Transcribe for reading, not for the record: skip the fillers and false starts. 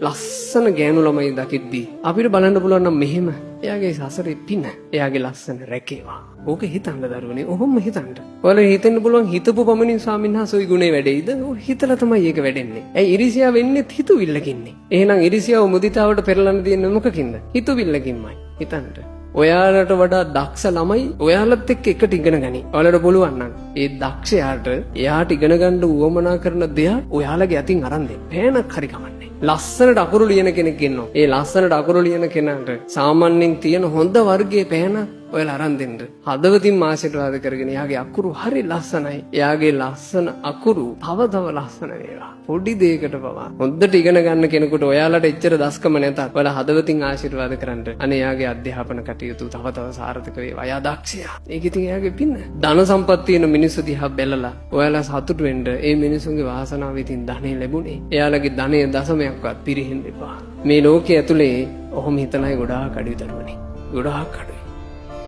ලස්සන ගෑනු ළමයි දකිද්දී අපිට බලන්න පුළුවන් නම් මෙහෙම එයාගේ සසරේ පින එයාගේ ලස්සන රැකේවා. ඕක හිතන්න දරුවනේ. ඔහොම හිතන්න. ඔයාලා හිතෙන්න පුළුවන් හිතපු පමණින් ස්වාමින්වහන්සේ ওই ගුණේ වැඩෙයිද? ඔය හිතලා තමයි ඒක වැඩෙන්නේ. ඇයි ඉරිසියාව වෙන්නේ හිතුවිල්ලකින්නේ. එහෙනම් ඉරිසියාව මුදිතාවට පෙරලන්න තියෙන්නේ මොකකින්ද? හිතුවිල්ලකින්මයි. හිතන්න. ඔයාලට වඩා දක්ෂ ළමයි ඔයාලත් එක්ක එකට ඉගෙන ගනි. ඔයාලට පුළුවන් නම් ඒ දක්ෂයාට එයාට ඉගෙන ගන්න උවමනා කරන දෙයක් ඔයාලගේ අතින් අරන් දෙන්න. පෑනක් හරි කමන්නේ. ලස්සනට අකුරු ලියන කෙනෙක් ඉන්නවා. ඒ ලස්සනට අකුරු ලියන කෙනාට සාමාන්‍යයෙන් තියෙන හොඳ වර්ගයේ පෑන ඔයාලා අරන් දෙන්න. හදවතින් ආශිර්වාද කරගෙන එයාගේ අකුරු හරි ලස්සනයි. එයාගේ ලස්සන අකුරු තව තව ලස්සන වේවා. පොඩි දෙයකට පවා හොඳට ඉගෙන ගන්න කෙනෙකුට ඔයාලට එච්චර දස්කම නැතත් ඔයාලා හදවතින් ආශිර්වාද කරන්න. අනේ එයාගේ අධ්‍යාපන කටයුතු තව තව සාර්ථක වේවා. එයා දක්ෂයා. ඒක ඉතින් එයාගේ පින්න. ධන සම්පත් තියෙන මිනිස්සු දිහා බැලලා ඔයාලා සතුටු වෙන්න ඒ මිනිසුන්ගේ වාසනාව ඉතින් ධනෙ ලැබුණේ. එයාලගේ ධනෙ දශමයක්වත් පිරෙහෙන්න එපා. මේ ලෝකයේ ඇතුලේ ඔහොම හිතනයි ගොඩාක් අඩුයි දරුවනේ. ගොඩාක් අඩුයි.